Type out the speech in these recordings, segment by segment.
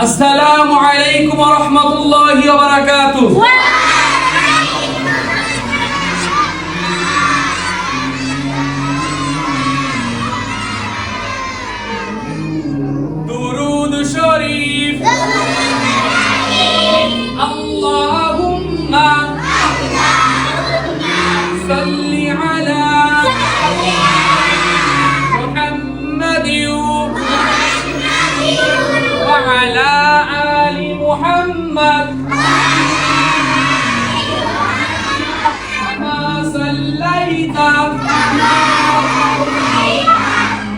আসসালামু আলাইকুম ওয়া রাহমাতুল্লাহি ওয়া বারাকাতুহু। দুরূদ শরীফ। আল্লাহুম্মা সাল্লি আলা মুহাম্মাদিন ওয়া আলা আলি মুহাম্মাদ কামা সাল্লাইতা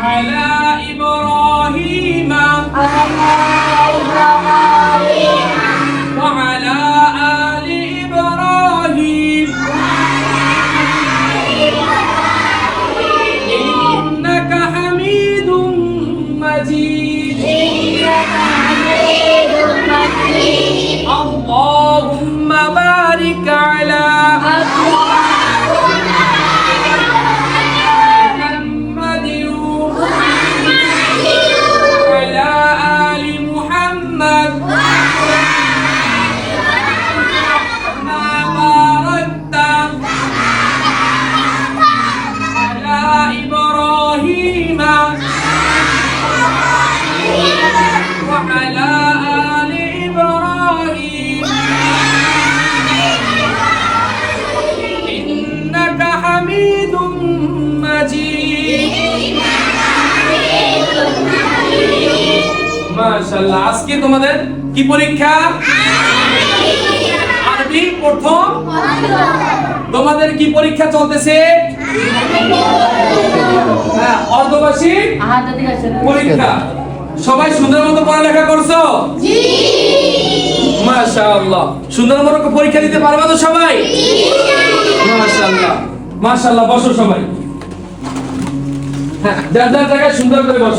আলা ইব্রাহিম وعلى آل إبراهيم إنك حميد مجيد اللهم بارك على محمد وعلى آل محمد وعلى آل إبراهيم إنك حميد مجيد মাশাআল্লাহ। আজকে তোমাদের কি পরীক্ষা? আরবি প্রথম। তোমাদের কি পরীক্ষা চলতেছে? হ্যাঁ, অর্ধবার্ষিক পরীক্ষা। সবাই সুন্দর মতো পড়ালেখা করছো? জি। মাশাআল্লাহ। সুন্দর মতো পরীক্ষা দিতে পারবে তো সবাই? জি। মাশাআল্লাহ মাশাআল্লাহ। বসো সবাই। হ্যাঁ, যার যার জায়গায় সুন্দর করে বসো।